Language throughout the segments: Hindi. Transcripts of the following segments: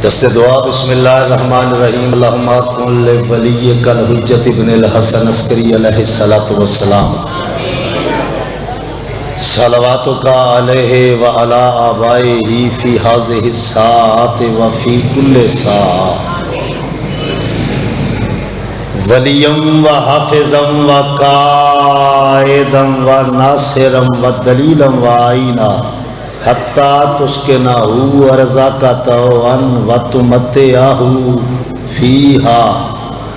दस्ते दुआ बिस्मिल्लाहिर्रहमानिर्रहीम अल्लाहुम्मा कुल्लि वलिय्यिकल हुज्जत इब्नुल हसन अस्करी अलैहिस्सलातु वस्सलाम सलवातुका अलैहि व अला आबाइही फी हाज़िहि साअति व फी कुल्लि साअ वलियम व हाफिज़म व काइदम व नासिरम व दलीलम व आईना हत्ता तुस्किना हु अर्ज़ा का तवन व तुमत्तिअहु फीहा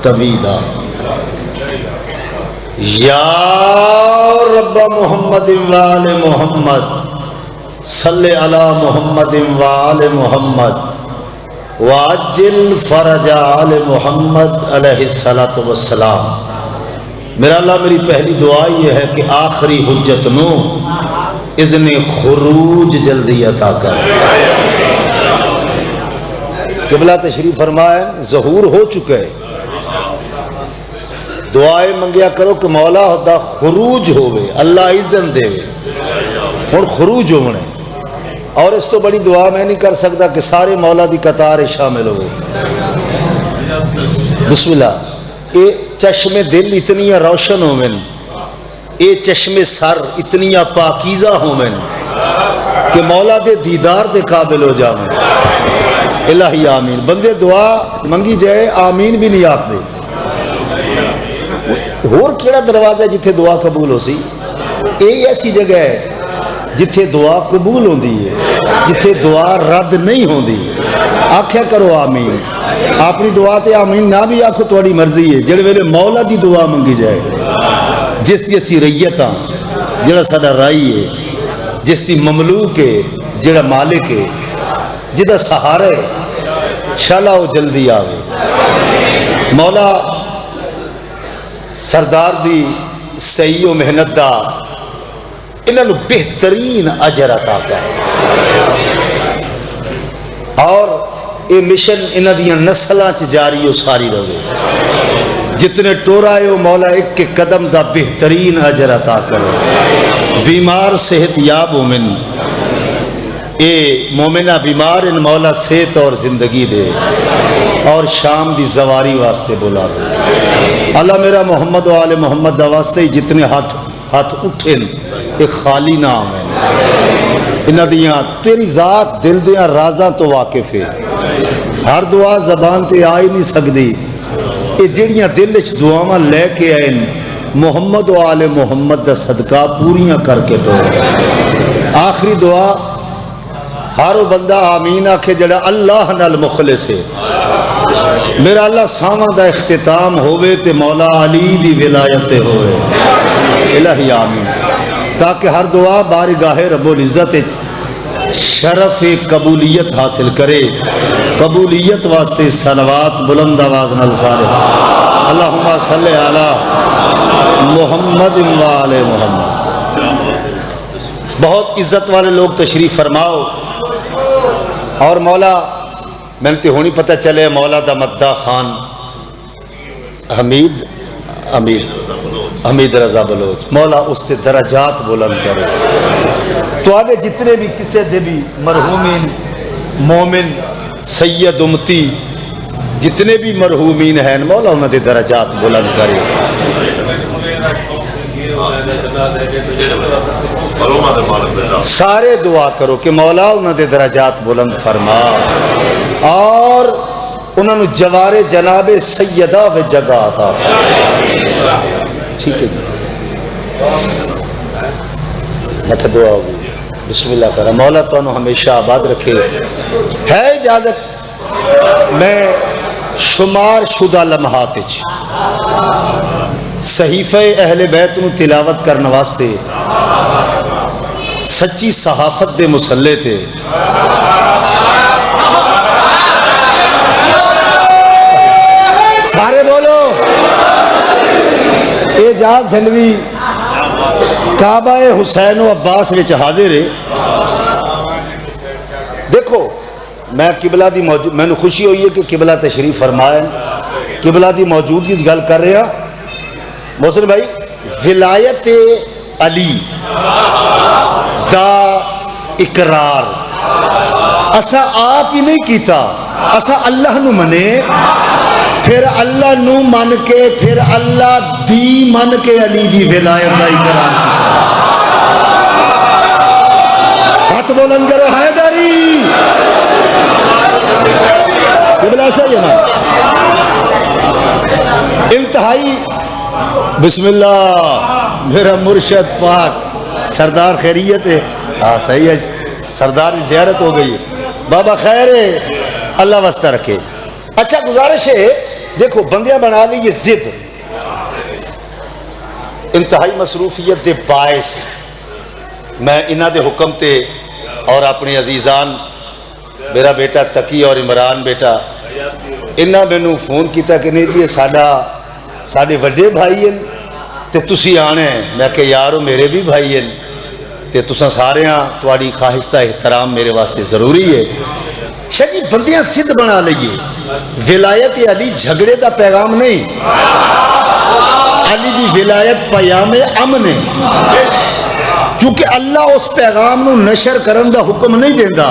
तवीला या रब्ब मुहम्मद व आले मुहम्मद सल्ले अला मुहम्मद व आले मुहम्मद वाजिल फरजा आले मुहम्मद अलैहिस्सलातु वस्सलाम। मेरा अल्लाह मेरी पहली दुआ यह है कि आखिरी हुज्जत नो इज़्ने खुरूज जल्दी अता कर। क़िबला तशरीफ फरमाए ज़हूर हो चुका है, दुआएं मंगिया करो कि मौला होदा खुरूज होवे, अल्लाह इज़्ज़त देवे। हुण खुरूज होने और इस तो बड़ी दुआ मैं नहीं कर सकता कि सारे मौला दी कतार शामिल हो। बिस्मिल्लाह। ये चश्मे दिल इतनिया रोशन होवन, ये चश्मे सर इतनिया पाकीज़ा होवन कि मौला दे दीदार दे काबिल हो जावे। इलाही आमीन। बंदे दुआ मंगी जाए आमीन भी नहीं आखदे। होर केड़ा दरवाजा जिथे दुआ कबूल हो सी? यही ऐसी जगह है जिथे दुआ कबूल होती है, जिथे दुआ रद्द नहीं होती। आख्या करो आमीन। अपनी दुआ ते आमीन ना भी आखो, थोड़ी मर्जी है। जिहड़े वेले मौला दी दुआ मंगी जाए, जिसकी असी रैयत हाँ, जिहड़ा साडा राई है, जिसकी ममलूक है, जिहड़ा मालिक है, जिहदा सहारा है, शाला वो जल्दी आवे। मौला सरदार दी सही और मेहनत दा इन्होंने बेहतरीन अजर अता कर और ये मिशन इन्हां दियां नस्लां च जारी और सारी रहे। जितने टोराए हो मौला एक के कदम दा बेहतरीन अजर अता करे। बीमार सेहत याब मोमिन, ये मोमिना बीमार इन मौला सेहत और जिंदगी दे और शाम दी जवारी वास्ते बुला दे। अल्लाह मेरा मोहम्मद व आले मोहम्मद दा वास्ते ही जितने हाथ उठे ये खाली नाम है। इन्हां दियां तेरी जात दिल दियां राज़ां तो वाकिफ है। हर दुआ जबान ते आ ही नहीं सकती। ये जिहड़ियां दिल च दुआवां लैके आए मोहम्मद व आले मोहम्मद दा सदका पूरियां करके दो। आखिरी दुआ हर वो बंदा आमीन आखे जड़ा अल्लाह नाल मुखलिस है। मेरा अल्लाह सावां दा इख्तिताम होवे ते मौला अली दी विलायत होवे। इलाही आमीन। ताकि हर दुआ बारगाहे रब्बुल इज़्ज़त शरफ कबूलियत हासिल करे। कबूलियत वास्ते सलवात बुलंद आवाज़ नाल सारे अल्लाहुम्मा सल्ले अला मुहम्मद व आले मुहम्मद। बहुत इज्जत वाले लोग तशरीफ फरमाओ। और मौला मैंने तो होनी पता चले मौला दा मद्दा खान हमीद हमीद रजा बलोच, मौला उसके दराजात बुलंद करे। तो जितने भी किसी दे भी मरहूमीन मोमिन सैयद उम्मती जितने भी मरहूमीन हैं मौला उन्होंने दराजात बुलंद करे। सारे दुआ करो कि मौला उन्होंने दराजात बुलंद फरमा और उन्होंने जवारे जनाबे सैयदा व जगह आता। ठीक है जी, मठ दुआ होगी। बिस्मिल्लाह करा। मौला तो हमेशा आबाद रखे। है इजाजत मैं शुमार शुदा लम्हात सहीफे अहले बैत नूं तिलावत करने वास्ते सच्ची सहाफत दे मुसल्ले थे सारे बोलो एजाज झलवी काबा हुसैन व अब्बास विच हाजिर है। देखो मैं किबला दी मौजूद मैनू खुशी हुई है कि किबला तशरीफ फरमाए। किबला दी मौजूदगी गल कर रहा मोहसिन भाई। विलायत अली दा इकरार असा आप ही नहीं किया, असा अल्लाह नू मने, फिर अल्लाह नू मन के फिर अल्लाह दी मन के अली दी विलायत का इकरार। हाथ बुलंद करो हैदरी। ऐसा ही है ना, इंतहाई बिस्मिल्लाह। मेरा मुर्शद पाक सरदार खैरियत है। हाँ सही है, सरदार की ज़ियारत हो गई है। बाबा खैर है, अल्लाह वास्ता रखे। अच्छा गुजारिश है, देखो बंदियां बना ली ये जिद, इंतहाई मसरूफियत दे बायस मैं इन्हां दे हुक्म ते और अपने अजीजान मेरा बेटा तकी और इमरान बेटा इन्हां मैनू फोन किया कि नहीं जी साडा साडे वड्डे भाई हैं ते तुसी आना है। मैं कहा यार मेरे भी भाई हैं ते तुसां सारियां तुहाडी ख्वाहिश दा एहतराम मेरे वास्ते ज़रूरी है। शायद जी बंदियां सिद्ध बना लईए, विलायत अली झगड़े का पैगाम नहीं, अली दी विलायत पयाम अमन है। क्योंकि अल्लाह उस पैगाम नू नशर करन दा हुक्म नहीं देंदा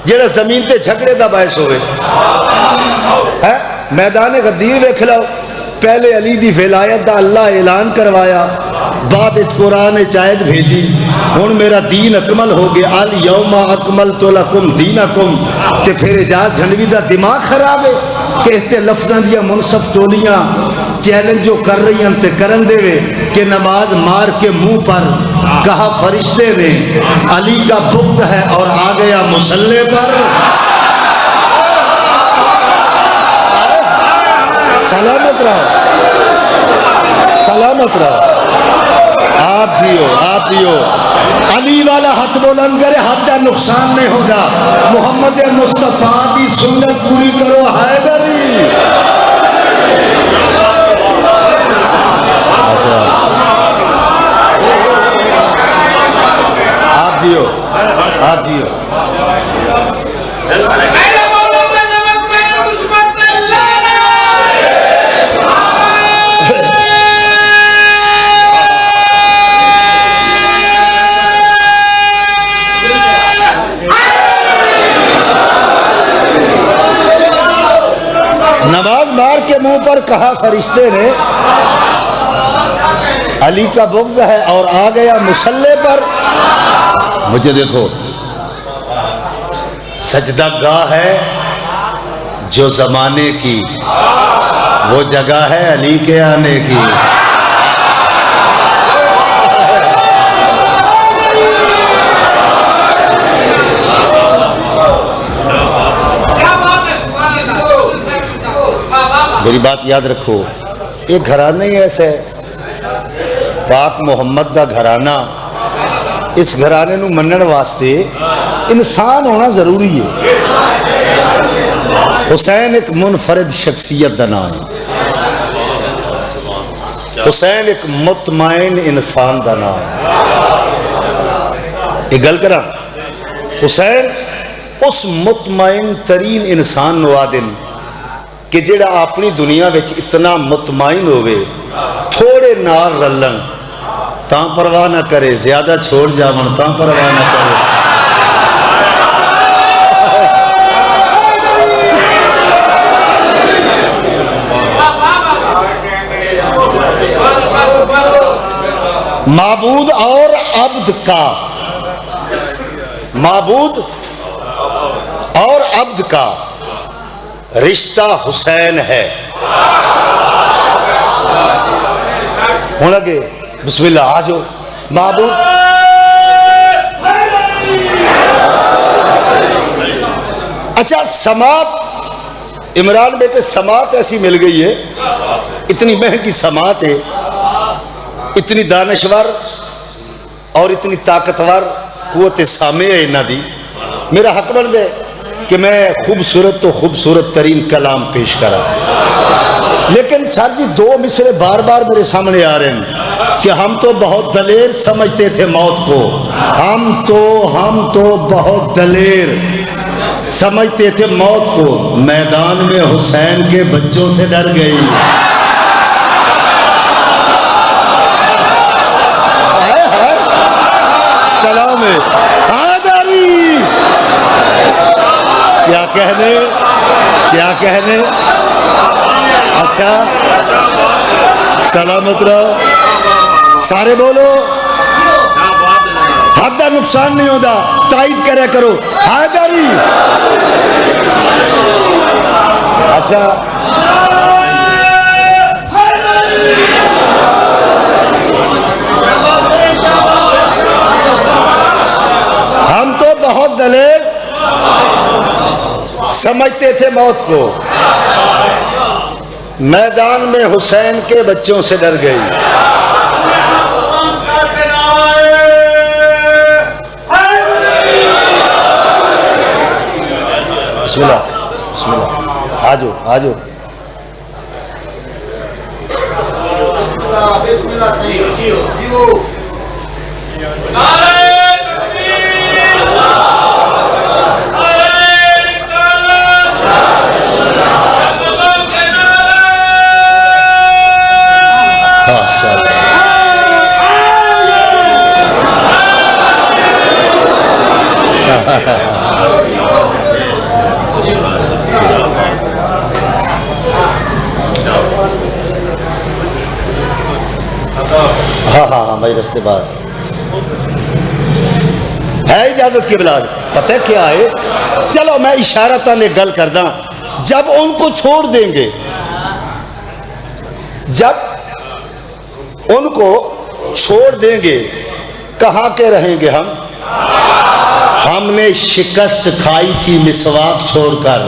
जेड़ा जमीन ते झगड़े का बायस होवे। है मैदान गदीर वेख लो, पहले अली दी विलायत दा अल्लाह ऐलान करवाया, बाद कुरान आयत भेजी, हुण मेरा दीन अकमल हो गया, अल यौमा अकमलतु लकुम दीनकुम। ते फिर एजाज झंडवी दा दिमाग खराब है कि इससे लफ्ज़ां दियां मुनसफ टोलियां चैलेंज जो कर रही हैं ते करन देवे कि नमाज मार के मुंह पर कहा फरिश्ते ने अली का बुग़्ज़ है और आ गया मुसल्ले पर। सलामत रहो, सलामत रहो, आप जियो, आप जियो। अली वाला हाथ बुलंद करे, हाथ का नुकसान नहीं होगा। मोहम्मद मुस्तफा की सुन्नत पूरी करो हैदरी। अच्छा आप जियो, आप जियो। नमाज मार के मुंह पर कहा फरिश्ते ने अली का बुग़्ज़ है और आ गया मुसल्ले पर। मुझे देखो, सजदा गाह है जो जमाने की, वो जगह है अली के आने की। मेरी बात याद रखो, एक घराना ही ऐसा है, पाक मोहम्मद का घराना। इस घराने नू मनन वास्ते इंसान होना जरूरी है। हुसैन एक मुनफरिद शख्सियत का नाम है, हुसैन एक मुतमईन इंसान का नाम है। एक गल करा, हुसैन उस मुतमईन तरीन इंसान नवादिन कि जेड़ा अपनी दुनिया में इतना मुतमईन होवे, थोड़े नाल रलन ता परवाह ना करे, ज्यादा छोड़ जावन ता परवाह ना करे। माबूद और अब्द का, माबूद और अब्द का रिश्ता हुसैन है। होने लगे बिस्मिल्लाह, आ जाओ माबूद। अच्छा समात, इमरान बेटे समात ऐसी मिल गई है, इतनी महंगी समात है, इतनी दानश्वर और इतनी ताकतवर कुव्वत सामे है इन्हां दी। मेरा हक बनता है कि मैं खूबसूरत तो खूबसूरत तरीन कलाम पेश करा, लेकिन सर जी दो मिसरे बार बार मेरे सामने आ रहे हैं कि हम तो बहुत दलेर समझते थे मौत को, हम तो बहुत दलेर समझते थे मौत को, मैदान में हुसैन के बच्चों से डर गई। सलाम है आदारी, क्या कहने क्या कहने? अच्छा, सलामत रहो, सारे बोलो। हद का नुकसान नहीं होता, ताईद करे करो, हैदरी। अच्छा, हम तो बहुत दलेर समझते थे मौत को, मैदान में हुसैन के बच्चों से डर गई। बिस्मिल्लाह, बिस्मिल्लाह, आजो आजो। हाँ हाँ हाँ भाई, रस्ते बाद है इजाजत के बिलाल। पता है क्या है, चलो मैं इशारा ताने गल करदा, जब उनको छोड़ देंगे, जब उनको छोड़ देंगे, कहाँ के रहेंगे हम? हमने शिकस्त खाई थी मिसवाक छोड़कर।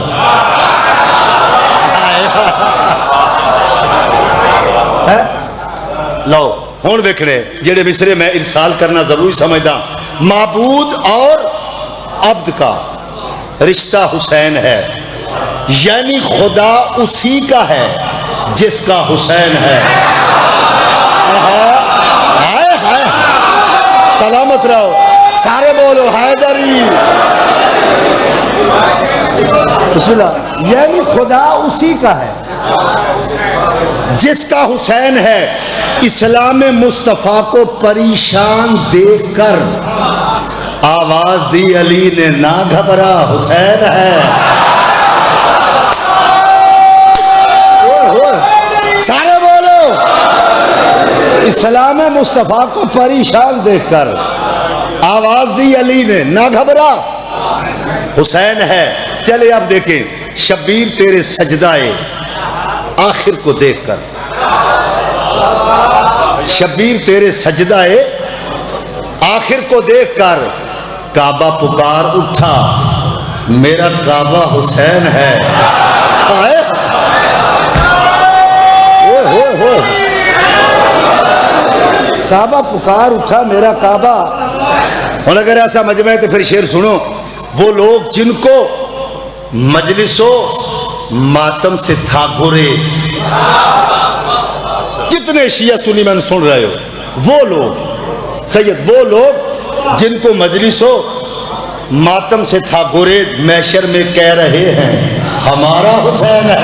लो हुण वेखने जेड़े मिसरे मैं इरसाल करना जरूरी समझदा, माबूद और अब्द का रिश्ता हुसैन है, यानी खुदा उसी का है जिसका हुसैन है। हाय हाय, सलामत रहो, सारे बोलो हैदरी। बिस्मिल्लाह, यानी खुदा उसी का है जिसका हुसैन है। इस्लाम मुस्तफ़ा को परेशान देखकर आवाज दी अली ने, ना घबरा हुसैन है। सारे बोलो, इस्लाम मुस्तफ़ा को परेशान देखकर आवाज दी अली ने, ना घबरा हुसैन है। चले अब देखें, शब्बीर तेरे सजदाए आखिर को देखकर, शब्बीर तेरे सजदाए आखिर को देखकर काबा पुकार उठा, मेरा काबा हुसैन है। आए हो काबा पुकार उठा, मेरा काबा। और अगर ऐसा मजमा है तो फिर शेर सुनो, वो लोग जिनको मजलिसो मातम से था गुरेज, कितने शिया सुनी मैंने सुन रहे हो, वो लोग सैयद, वो लोग जिनको मजलिसो मातम से था गुरेज, मैशर में कह रहे हैं हमारा हुसैन है।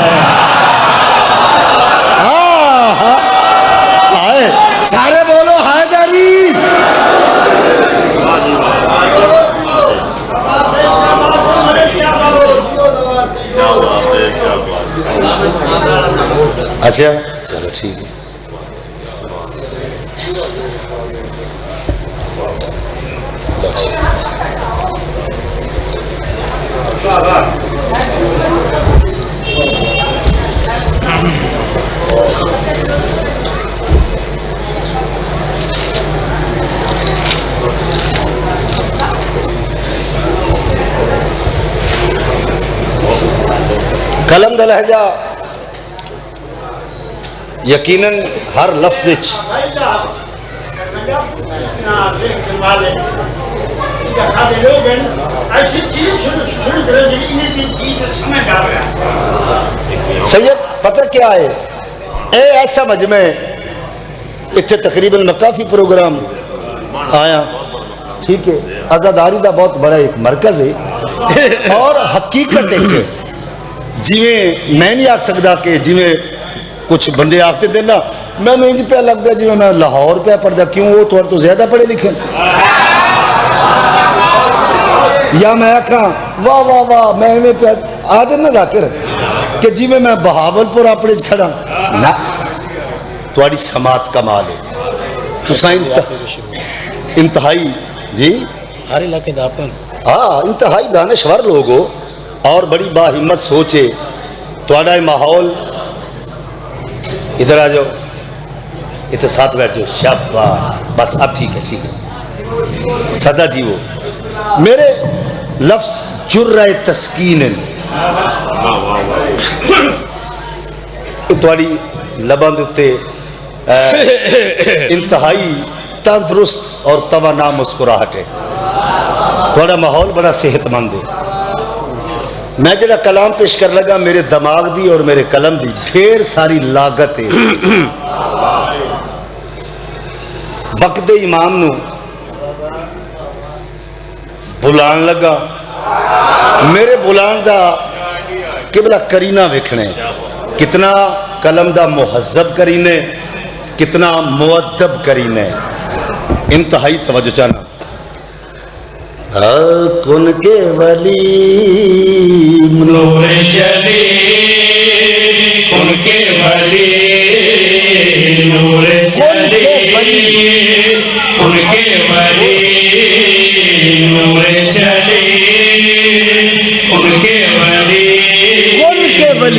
आए सारे बोलो हैदरी। अच्छा चलो ठीक है। कलम दा लहजा यकीनन हर लफ्ज सैयद पता क्या है, ए ऐसा मजमे इतने तकरीबन मकाफी प्रोग्राम आया, ठीक है, आज़ादारी का बहुत बड़ा एक मरकज है। और हकीकत है जिमें मैं नहीं आख सकता कि जिमें कुछ बंदे आखते थे ना, मैंने इंज पे लगता जिमें मैं लाहौर पे पढ़ता, क्यों वो थोड़ा तो ज्यादा पढ़े लिखे, या मैं आखा वाह वाह वाह मैं पे आदत ना जाकिर कि जिमें मैं बहावलपुर अपने खड़ा ना, थोड़ी समात कमाल है। तुसा इंतहाई जी हर इलाके का अपन हाँ इंतहाई दानश्वर लोग हो और बड़ी बाहिम्मत सोचे। थोड़ा माहौल इधर आ जाओ, इधर साथ बैठ जाओ। शाबाश, बस अब ठीक है, ठीक है। सदा जी वो मेरे लफ्ज जुर्रा तस्कीन थोड़ी लबां दे उत्ते इंतहाई तंदुरुस्त और तवाना मुस्कुराहट है। थोड़ा माहौल बड़ा सेहतमंद है। मैं जरा कलाम पेश कर लगा, मेरे दिमाग दी और मेरे कलम दी ढेर सारी लागत है। वक्त इमाम नू बुलान लगा, मेरे बुलान दा किबला करीना वेखने, कितना कलम दा मुहज्जब करीने, कितना मुअद्दब करीने। इंतहाई तवज्जो चाहना। कुन के वली नूर चले, कुन के वली नूर चले, कुन के वली नूर चले, कुन के वली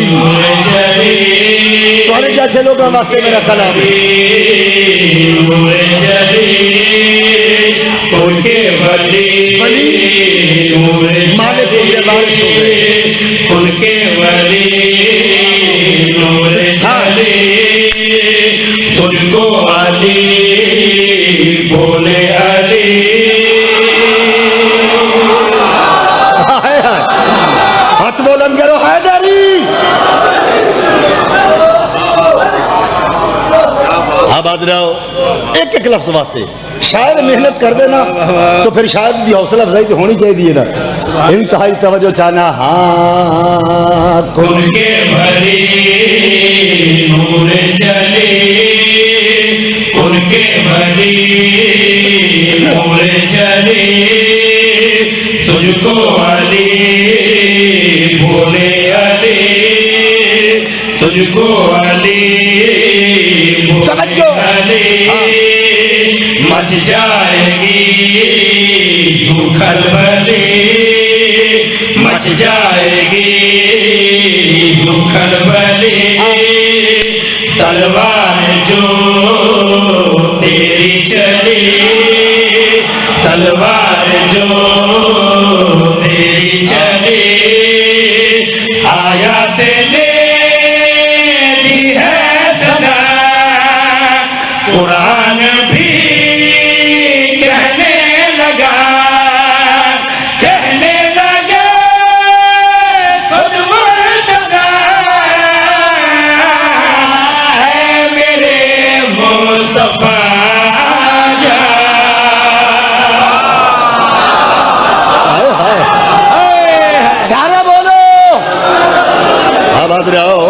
नूर चले। तुम्हारे जैसे लोगों वास्ते मेरा कलाम है। नूर चले, कुन के वली नूर चले, कुन के वली नूर चले। तुझको अली बोले अली, हाथ बुलंद करो हैदरी। आबाद रहो। एक एक लफ्ज वास्ते शायर मेहनत कर देना तो फिर शायर की हौसला अफजाई तो होनी चाहिए ना। इंतहाई तवज्जो चाहना। हाँ कुन के वली नूर चले, कुन के वली नूर चले। तुझको अली बोले अली, तुझको अली बोले अली। मच जाएगी यूं खलबली, मच जाएगी यूं खलबली। तलवार जो तेरी चली, तलवार जो तेरी चली। आयत ने दी है सदा, कुरान भी कहने लगा, कहने लगा खुद मुर्तज़ा है मेरे मुस्तफा जा। सारा बोलो आबाद रहो।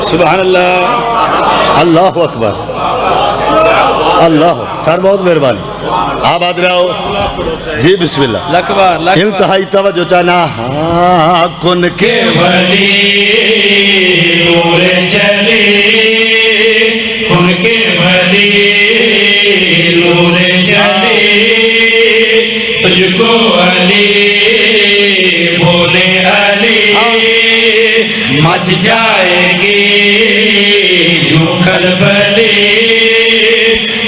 सुभान अल्लाह, अल्लाह अकबर, अल्लाह। सर बहुत मेहरबानी। आबाद रहो जी, बिस्मिल्लाह। लकबार इंतहाई तवज्जो चाहना। हाँ कुन के वली नूर चले, कुन के वली नूर चले। तुझको अली बोले अली, मच जाएगी यूं खलबली।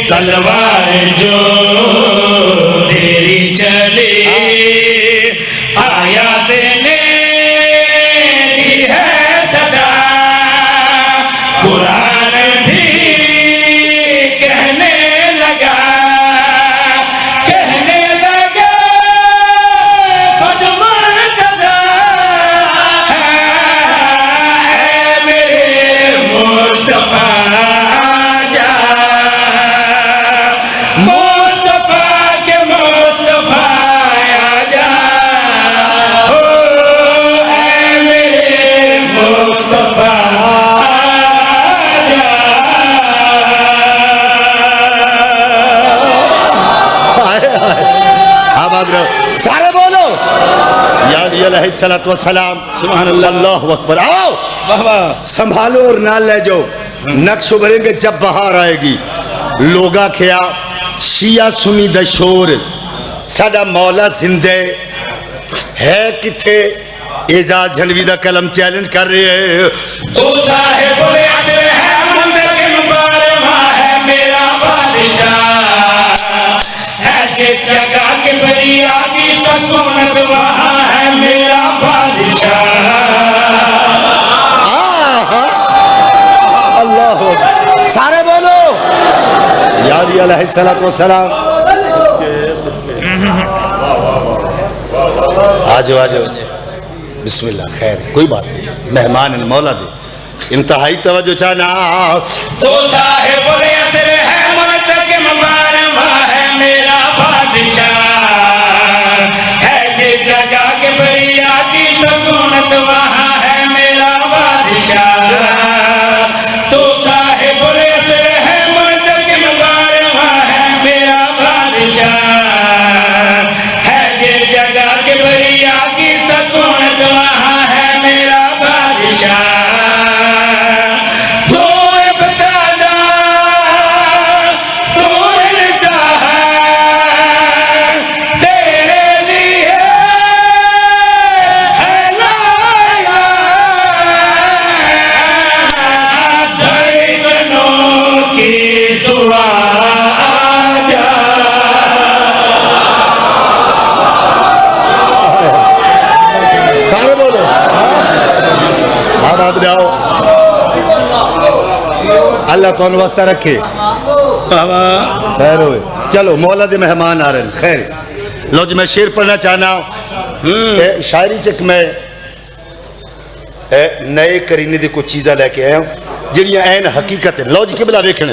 तलवार जो तेरी चली, आयत ने दी है सदा, कुरान भी कहने लगा, कहने लगा खुद मुर्तज़ा है मेरे मुस्तफा जा। मुस्तफा के मुस्तफा आजा, हो या अली अलैहिस्सलातु वस्सलाम, सुभान अल्लाह, अल्लाहु अकबर। आओ वाह वाह, संभालो और ना ले जाओ, नक्श उभरेंगे जब बहार आएगी। लोगा खिया शिया सुनी दा शोर, साडा मौला जिंदे है किथे। एजाज झनवी दा कलम चैलेंज कर रहे हैं। तू साहिब असर है, मुंतकिम बारहमां है मेरा बादशाह, है जिस जगह के बरिया की सकूनत वहाँ है मेरा बादशाह। अल्लाह सारे बोलो या अली अलैहिस्सलातु वस्सलाम। आजो आजो, बिस्मिल्लाह। खैर कोई बात नहीं, मेहमान मौला दे इंतहाई तवज्जो चाहना। तो साहिब असर है, मुंतकिम बारहमां है मेरा बादशाह, है जिस जगह के बरिया की सकूनत वहाँ है मेरा बादशाह। तो साहिब असर है, मुंतकिम बारहमां है मेरा बादशाह, है जिस जगह के बरिया की सकूनत वहाँ है मेरा बादशाह। तू इब्तिदा, तू इंतहा, तेरे लिए है लाया, धड़कनों की दुआ आजा। सारे बोलो आबाद जाओ। अल्लाह तो वास्ता रखे। वाह वाह, खैर होए, चलो मौला दे मेहमान आ रहे हैं। खैर लो जी, मैं शेर पढ़ना चाहना। शायरी च मैं नए करीने दी कुछ चीज़ा लेके आया हूँ जिहड़ियां ऐन हकीकत है। लो जी किबला वेखण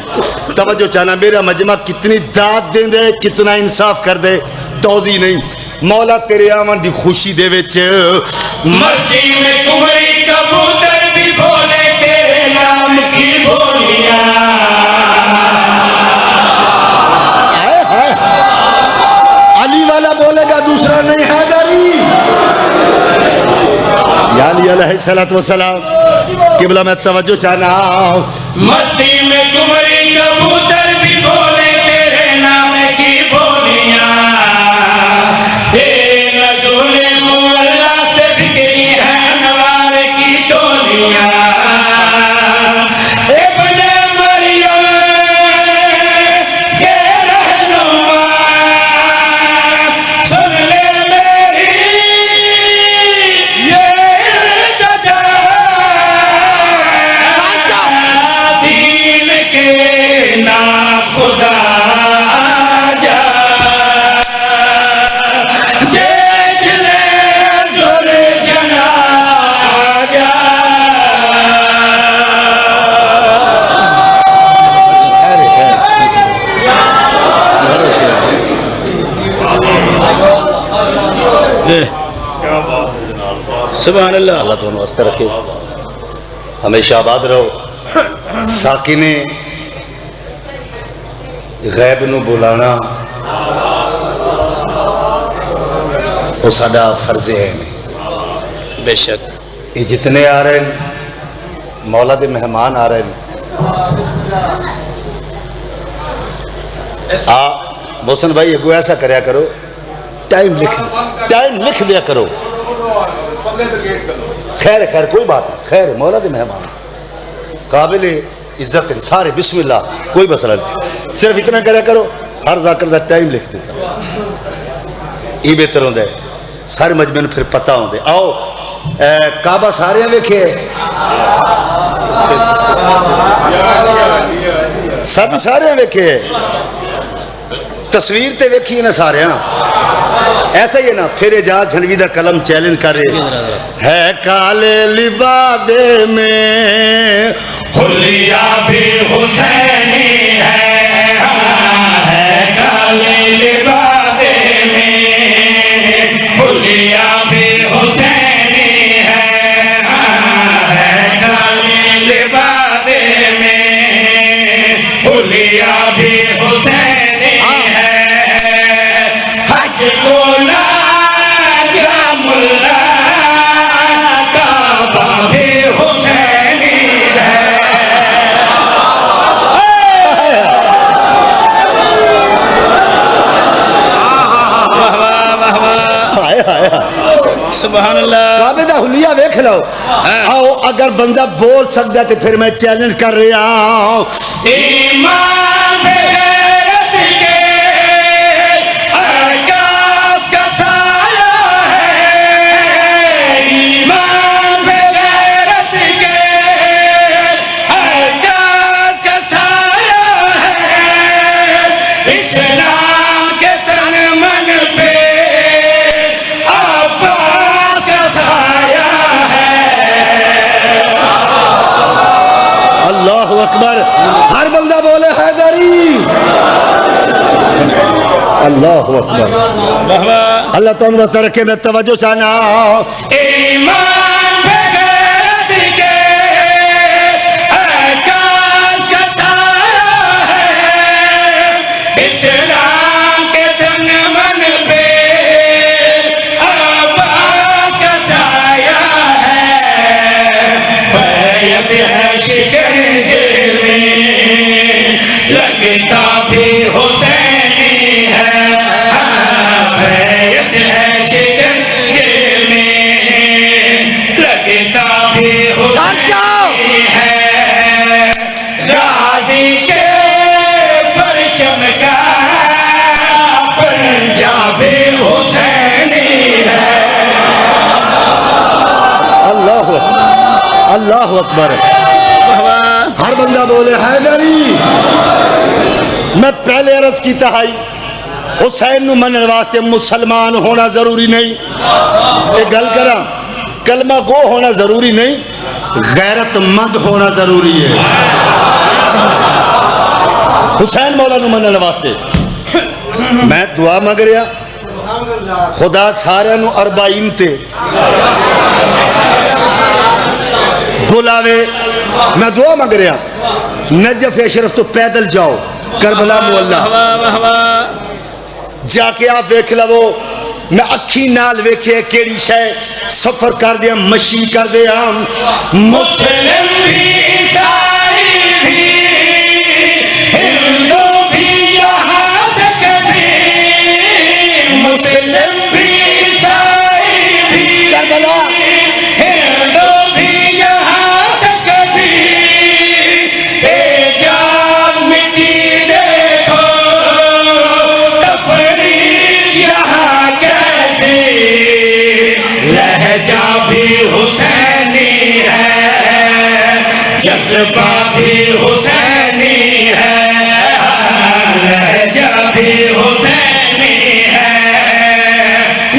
तवज्जो चाहना, मेरा मजमा कितनी दाद देंदे, कितना इंसाफ कर दे, तौजी नहीं। मौला तेरे आवन दी खुशी दे विच मस्ती में कुमरी कबूतर भी बोले तेरे नाम की बोलियां। अली वाला बोलेगा, दूसरा नहीं हैदरी। या अली अलैहिस्सलातु वस्सलाम, किबला मैं तवज्जो चाहना। मस्ती में कुमरी कबूतर भी बोले तेरे नाम की बोलियां। तेरे नज़ुले मुअल्ला से बिखरी है नवार की टोलियां। इब्ने मरियम के रहनुमा, सुन ले मेरी ये इल्तिजा, दीन के ना खुदा आजा, देख ले सुलझना आजा। सुभान अल्लाह, अल्लाह तो वास्ते रखे, हमेशा आबाद रहो। साकिने गैब नू बुलाना वो साडा फर्ज है। बेशक ये जितने आ रहे हैं मौला दे मेहमान आ रहे हैं। मोहसन भाई अगो ऐसा करया करो, टाइम लिख दिया करो। खैर खैर कोई बात नहीं, खैर मौला दे मेहमान काबिल इज्जत है सारे, बिस्मिल्लाह, कोई मसला नहीं। सिर्फ इतना करया करो, हर जाकर दा टाइम लिख देता, ये बेहतर होंदा है। सारे मजमे नूं फिर पता होंदे। आओ काबा सारे वेखे, सब सारे वेखे, तस्वीर ते वेखी ना सारे। ऐसा ही है ना। फिर एजाज झनवी दा कलम चैलेंज कर रहे है। काले लिबादे में हुलिया भी हुसैनी है काले लिबादे में, हुलिया भी हुसैनी है काले लिबादे में, हुलिया भी हुसैनी है। हज को लाजा मुल्ला सुभान अल्लाह काबे दा हुलिया वेख लो। आओ अगर बंदा बोल सकता तो फिर मैं चैलेंज कर रहा हूं। ईमान पे गैरत के आकाश का साया है। ईमान पे गैरत के आकाश का साया है। इस्लाम के तन मन पे अब्बास का साया है। अल्लाह अकबर। हर बंदा बोले हैदरी। अल्लाह अकबर। वाह वाह अल्लाह तुम रस रखे में तवज्जो चाहना। ईमान पे गैरत के आकाश का साया है। इस्लाम के तन मन पे अब्बास का साया है। बैत है शिकंजे में लगता भी हुसैनी है। बैत है शिकंजे में लगता भी हुसैनी है। गाजी के परचम का पंजाबी हुसैनी है। अल्लाह अल्लाह अकबर। वाह वाह हर बंदा बोले हैदरी। मैं पहले अर्ज की तहाई हुसैन नू मनने वास्ते मुसलमान होना जरूरी नहीं। ये गल करा कलमा गो होना जरूरी नहीं, गैरतमंद होना जरूरी है। हुसैन मौला नू मनने वास्ते मैं दुआ मंग रहा खुदा सारे नू अरबाइन ते बुलावे। मैं दुआ मंग रहा नजफ अशरफ तो पैदल जाओ करबला मुअल्ला वाह वाह वाह जाके आप वेख लवो। मैं अखी नाल वेखे केड़ी शय सफर कर दिया मशी कर दिया। मुस्लिम भी ईसाई भी हिंदू भी यहाँ से कभी। मुस्लिम भी ईसाई भी करबला हिंदू भी यहाँ से कभी। ए जान मिट्टी देखो तफरीक यहाँ कैसी। लहजा भी हुसैनी है, जज्बा भी हुसैनी है। लहजा भी हुसैनी है,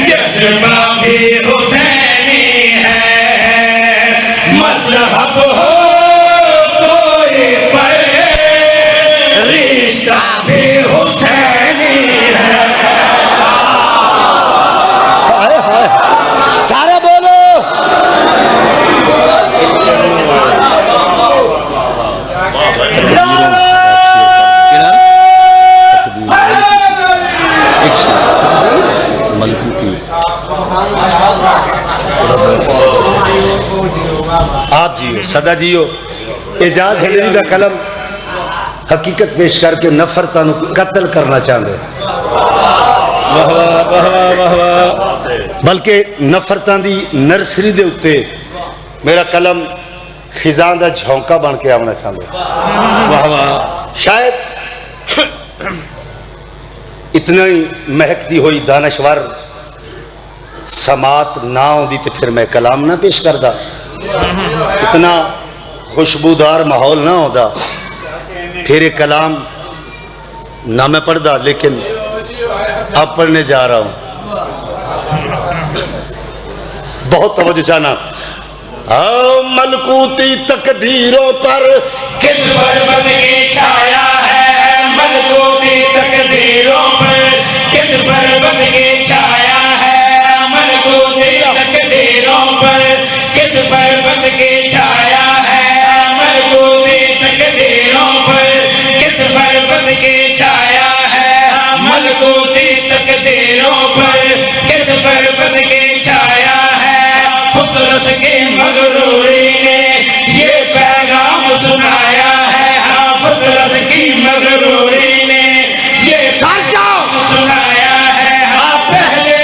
जज्बा भी हुसैनी है। मजहब हो कोई पर रिश्ता भी हुसैनी है। हाय हाय सारे बोलो। आप जियो सदा जियो। एजाज हलेरी का कलम हकीकत पेश करके नफरतां नू कत्ल करना चाहते वाह वाह वाह वाह वाह बल्कि नफरतां दी नर्सरी दे उत्ते मेरा कलम खिजां दा झोंका बन के आना चाहते। वाह वाह शायद इतना ही महकती हुई दानश्वर समात ना आती तो फिर मैं कलाम ना पेश करता। इतना खुशबूदार माहौल ना होता फिर ये कलाम ना मैं पढ़ता। लेकिन अब पढ़ने जा रहा हूँ। बहुत तवज्जो चाहना। मलकूती तकदीरों पर किस पर्वत की छाया है। मलकूती तकदीरों पर किस पर्वत की छाया है। मलकूती तकदीरों पर किस पर्वत की छाया है। मलकूती तकदीरों पर किस पर्वत की छाया है। मलकूती तकदीरों पर किस पर्वत की छाया है। फुतरस की मगरूरी ने ये पैगाम सुनाया है। हाँ फुतरस की मगरूरी ने ये पैगाम सुनाया है। हाँ पहले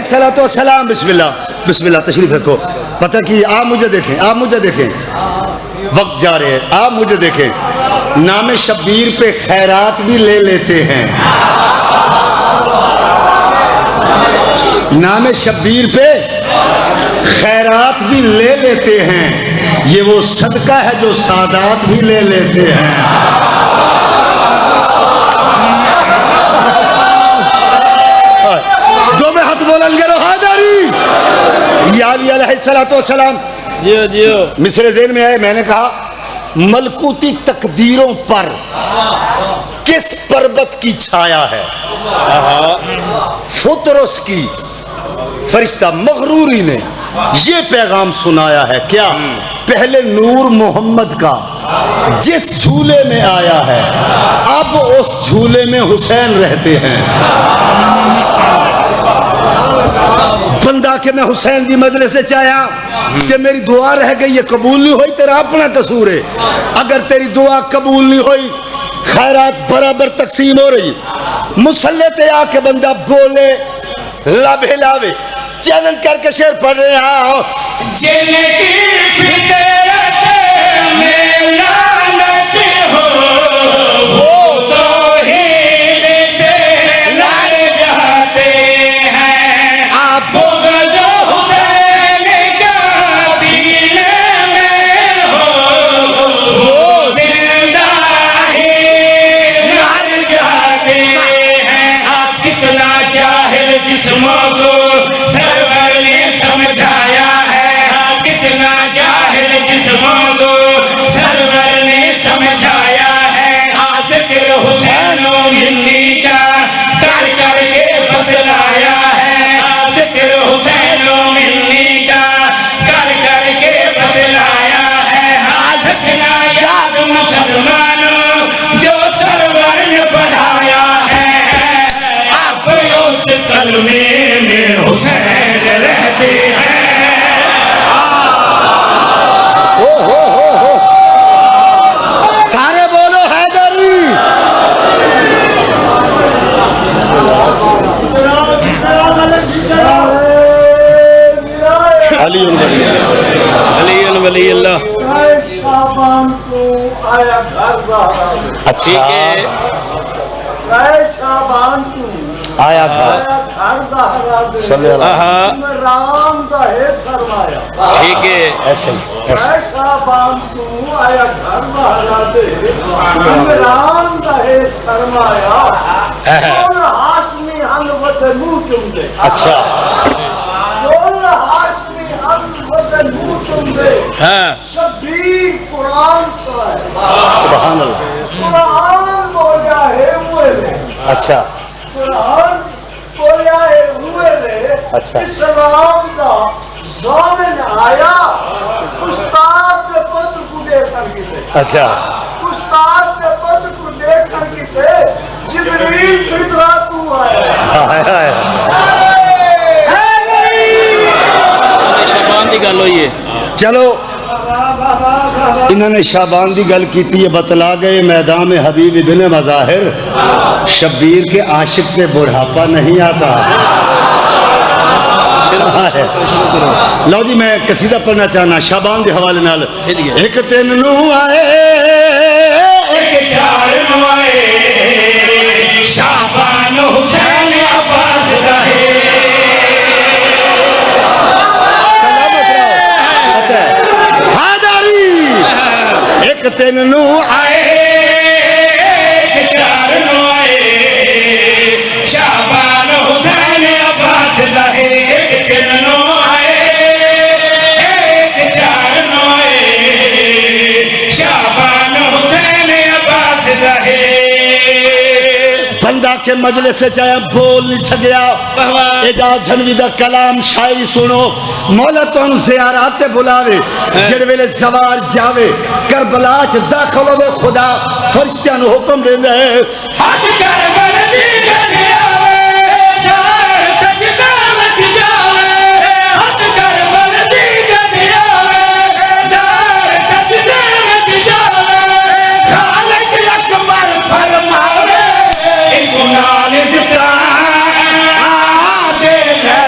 अलैहिस्सलाम बिस्मिल्लाह बिस्मिल्लाह तशरीफ रखो। पता कि आप मुझे देखें, आप मुझे देखें, वक्त जा रहे हैं, आप मुझे देखें। नाम शब्बीर पे खैरात भी ले लेते हैं, नाम शब्बीर पे खैरात भी ले लेते हैं। ये वो सदका है जो सादात भी ले लेते हैं। दो में हाथ बोलेंगे रोहादारी या अली अलैहिस्सलाम। जियो जियो। मिस्र ज़ेन में है, मैंने कहा मलकूती तकदीरों पर किस पर्वत की छाया है? फुतरस की फरिश्ता मगरूरी ने ये पैगाम सुनाया है क्या? पहले नूर मोहम्मद का जिस झूले में आया है, अब उस झूले में हुसैन रहते हैं। बंदा के मैं हुसैन की मजलिस से चाया कि मेरी दुआ रह गई, ये कबूल नहीं हुई, तेरा अपना कसूर है। अगर तेरी दुआ कबूल नहीं हुई, खैरात बराबर तकसीम हो रही, मुसल्ले ते आके बंदा बोले लाभे लावे, चैलेंज करके शेर पढ़ रहे हैं। जिनकी फितरत में लानत हो, वो तो हीर से लड़ जाते हैं। आप जो हुसैन का सीने में हो, वो जिंदा ही मर जाते हैं। आप कितना जाहिल जिस्मों को सरवर ने समझाया है, कितना जाहिल जिस्मों को सरवर ने समझाया है। जिक्र हुसैन मिन्नी का कर करके बतलाया है, जिक्र हुसैन मिन्नी का कर करके बतलाया है। रखना याद मुसलमानों जो सरवर ने बढ़ाया है, आप उस कलमे में हुसैन रहते हैं। सारे बोलो हैदरी। अली अली वली अल्लाह। शाबान को आया घर अच्छा शाबान को आया था घर ज़हरा दे राम का है सरमाया। ठीक है। ऐसे ही, ऐसे शाबान को आया घर ज़हरा दे राम का है सरमाया। हाशमी हम वतन मुँह चुम दे। अच्छा हाशमी हम वतन मुँह चुम दे। हाँ शब्बीर कुरान सुनाए, सुभान अल्लाह। कुरान बोला है हुए ने, अच्छा कुरान बोला है हुए ने। अच्छा। इस्लाम का ज़ामिन आया, उस्ताद के पद को देखकर किते, अच्छा उस्ताद के पद को देखकर किते जिब्रील फितरा तू आया। शाबान की गल हुई है। चलो इन्होंने शाबान की गल की है, बतला गए मैदान में हबीब इब्ने मज़ाहिर शब्बीर के आशिक पे बुढ़ापा नहीं आता। लो जी मैं कसीदा पढ़ना चाहना शाबान के हवाले नाल। एक दिन नू आए एक चार नू आए, शाबान हुसैन अब्बास रहे। सलामत रहो। पता है हादारी एक दिन नू आए एक चार नू आए, शाबान हुसैन अब्बास रहे। एक दिन नू आए एक चार नू आए, शाबान हुसैन अब्बास रहे। बंदा के मजलिस से चाहे बोल नहीं सकिया। एजाज झनवी दा कलाम शायरी सुनो। मौला तुम ज़ियारत ते बुलावे, जिहड़े वेले ज़वार जावे करबला च दाखिल होवे, खुदा फरिश्तियां नूं हुक्म देंदा है हज करबल दी गली आवे, यार सजदा मच जावे। हज करबल दी गली आवे, यार सजदा मच जावे। खालिक अकबर फरमावे, एक नाल जिता दे ले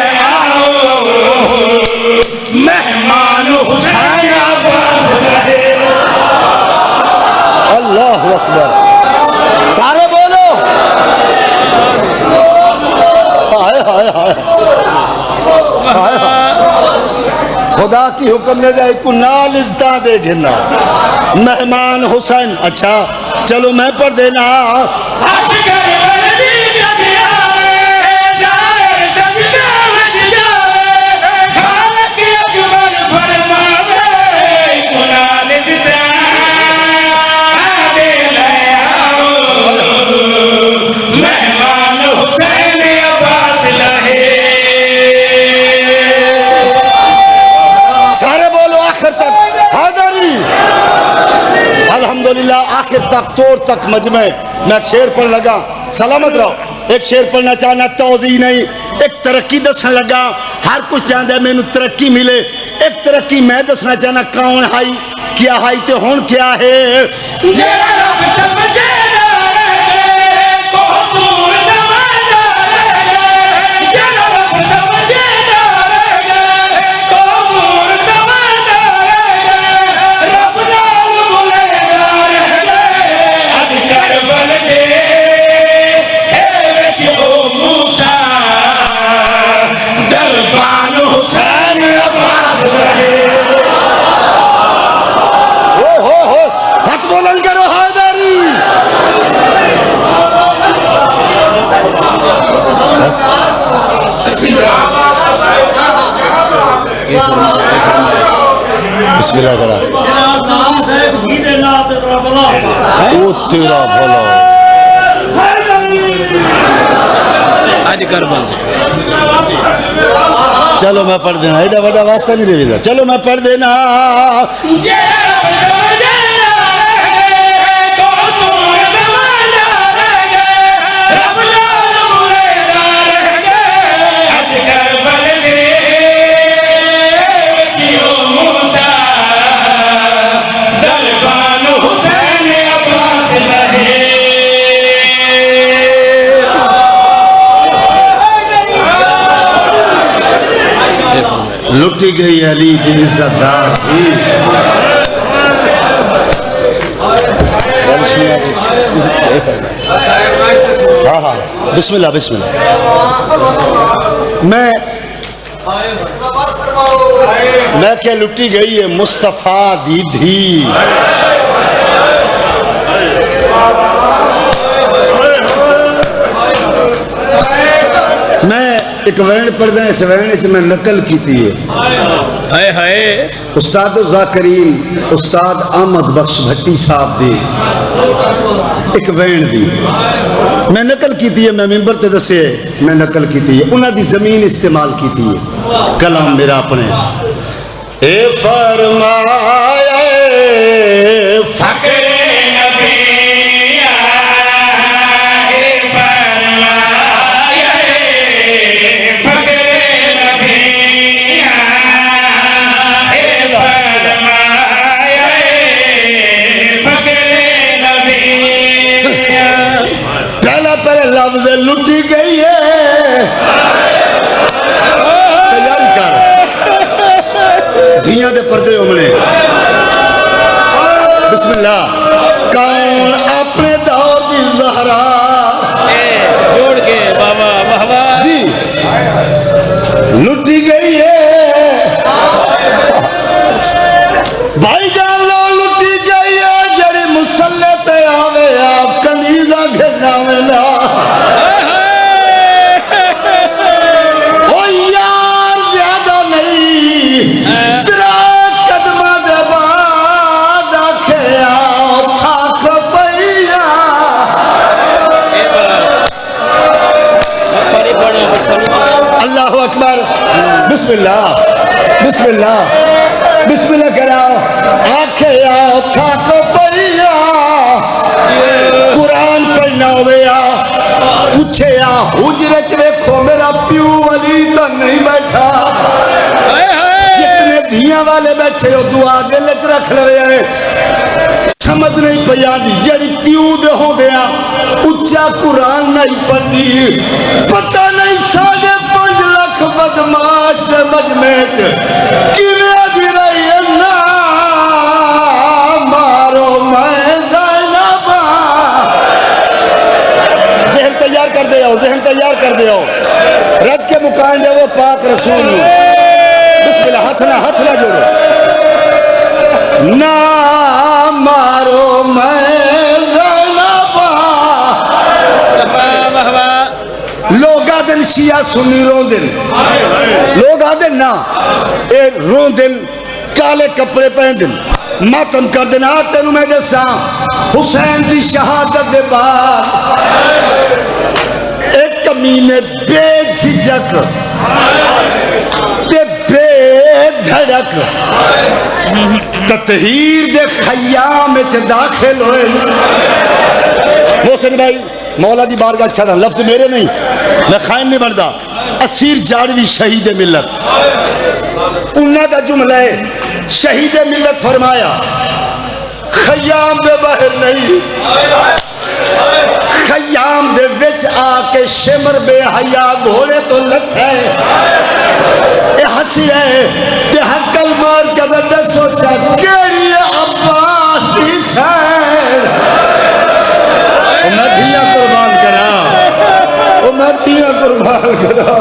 हाय हाय हाय खुदा की हुक्म ने जाए कुनाल इज्जता दे गिना मेहमान हुसैन। अच्छा चलो मैं पढ़ देना। हट कर बलदी जग आवे जाए सजदा मच जावे खालक अकबर फरमावे कुनाल इज्जता दे ले आओ मेहमान हुसैन अब्बास लहे। सारे बोलो आखिर तक हैदरी। अल्हम्दुलिल्लाह आखिर तक तोड़ तक मजमे मैं शेर पढ़ लगा। सलामत रहो। एक शेर पढ़ना चाहना तौज़ी नहीं, एक तरक्की दसन लगा। हर कुछ चाहता है मैनू तरक्की मिले। एक तरक्की मैं दसना चाहना कौन हाई क्या हाई ते हुण क्या है। जेड़ा रब समझे ना रहे को दूर दवाना रहे जेड़ा रब समझे ना रहे को दूर दवाना रहे रब नाल मुलेगा रहे अज करबल दे विच ओ मूसा दरबान हुसैन अब्बास रहे। हो हक बुलंद करो हैदरी। बिस्मिल्लाह करा ओ तेरा भला आज करबल चलो मैं पढ़ देना एडा बड़ा वास्ता नहीं रेवेदा। चलो मैं पढ़ देना। जेड़ा रब समझे ना रहे को दूर दवाना रहे रब नाल मुलेगा रहे अज करबल दे विच ओ मूसा दरबान हुसैन अब्बास लहे। लुटी गई अली की इज्जतदार थी। हाँ हाँ बिस्मिल्लाह बिस्मिल्लाह। मैं क्या लुटी गई है मुस्तफा दी धी। मैं एक वैन पढ़दा इस वैन च मैं नकल की है हाय हाय उस्ताद ज़ाकरीन उस्ताद अहमद बख्श भट्टी साहब दी एक वैन दी मैं नकल की है। मैं मिंबर ते दसे मैं नकल की है उन्हां दी जमीन इस्तेमाल की है। कलाम मेरा अपने ए फरमाया फकरे नबिया ए फरमाया फकरे नबिया ए फरमाया फकरे नबिया। पहला पहले लफ्ज लुटी गई है। तैयारी कर धियां दे पर्दे उमड़े। बिस्मिल्लाह। कौन अपने दौर की ज़हरा जोड़ के बाबा बाबा जी लुटी गई है। भाई जान लो लुटी गई है जड़ी मुसल्ले पे आवे आप कनीजा घेरावे ना। ओ यार ज्यादा नहीं तेरा कदमा दे बाद आखे आओ थाक पैया। अल्लाह अकबर। बिस्मिल्लाह बिस्मिल्लाह बिस्मिल्लाह कराओ आखे आओ थाक पैया। कुरान पढ़ना होवे पूछे हुजरे च देखो मेरा प्यू अली तो नहीं बैठा। जितने धियां वाले बैठे हो दुआ दिल च रख ले। समझ नहीं पई आंदी जड़ी प्यू दे होंदे उच्चा कुरान नहीं पढ़दी। पता नहीं 5.5 लाख बदमाश दे मजमे च किवें दी रही है ना मारो मैं ज़ैनबा। जहन तैयार कर दे आओ जहन तैयार कर दे आओ। रज के मुकान दे वो पाक रसूल बिस्मिल्लाह हाथ ना जोड़ो ना मारो मैं ज़ैनबा लोग आदन शिया सुन्नी रोंदन लोग आदन ना ए रोंदन काले कपड़े पहनदन मातम कर देना तेन मैं दसा हुसैन की शहादत के बाद एक कमीने बेझिझक ते बेधड़क ततहीर दे खयाम च दाखिल होए मोहसिन भाई मौला दी बारगाह खड़ा लफ्ज मेरे नहीं मैं खाइन नहीं बनता असीर जाड़वी शहीद मिलत उन्ना का जुमला है शहीद मिलत फरमाया खयाम दे बाहर नहीं खयाम दे विच आके शिमर बेहया घोड़े तो लथ है ए हसी है ते हकल मार के दे सोचा केड़ी अब्बास दी सैर ओ मैं दिया कुर्बान करा ओ मैं दिया कुर्बान करा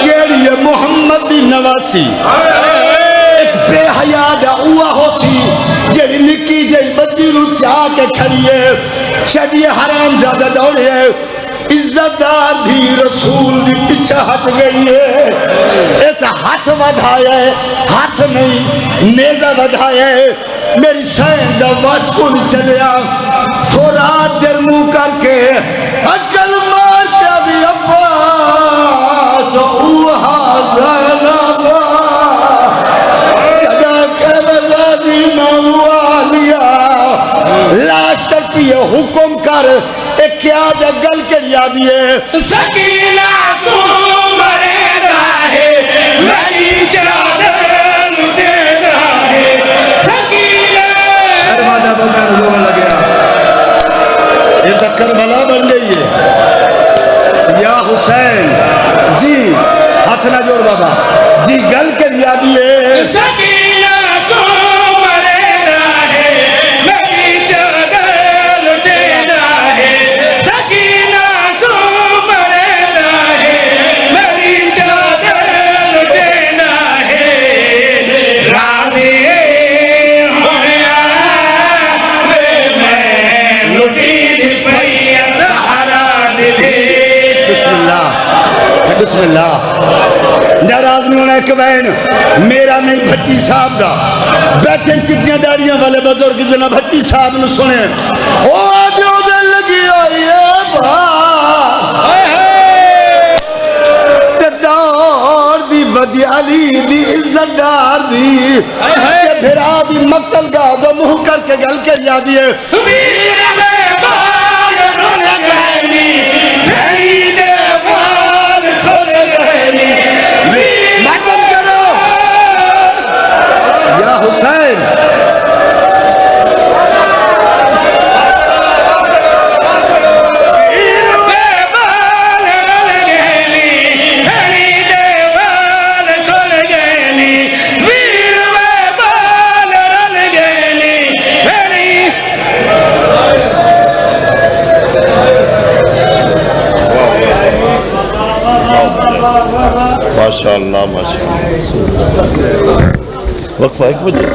केड़ी है मोहम्मद दी नवासी बेहया दा उआ होसी जेड़ी निक्की जई बच्ची नु चाह के खड़ी है शदी हराम ज्यादा दौड़े है इज्जतदार भी रसूल दी पीछे हट गई है इस हाथ बढ़ाया हाथ नहीं नेजा बढ़ाया मेरी शहन दा वास्कुल चलिया फुरात दे मुंह करके अकल मार के दी अब्बास उहा ज़ैनबा लाश तड़पी है हुक्म कर एक क्या गल के यादी है सकीना तू मरेगा है मेरी चादर लुटेरा है सकीना शर्मादा बंदा रोने लगे ये तो करबला बन गई है या हुसैन जी हाथ ना जोड़ बाबा जी गल के यादी है सकीना तू मरेगा है मेरी चादर लुटेरा है सकीना तू मरेगा है मेरी चादर लुटेरा है राज़ी होया वे मैं लुटी दी पैया सहारा दे बिस्मिल्लाह बिस्मिल्लाह नाराज नहीं होना एक बहन मेरा नहीं भट्टी साहब का बैठे चिट्टियां दाड़ियां वाले बुजुर्ग जना भट्टी साहब ने सुने ओ जो दिल लगी हुई है दौड़ दी बदियाली दी इज्जतदार दी के भिरा दी मक्तल गा दो मुंह करके गल के यादी है वीर में बाल खुल गए भेड़ी दे बाल खुल गए मातम करो या हुसैन वीर में बाल खुल गए भेड़ी दे बाल खुल गए वीर में बाल खुल गए भेड़ी माशाअल्लाह माशाअल्लाह वक्फा 1 बजे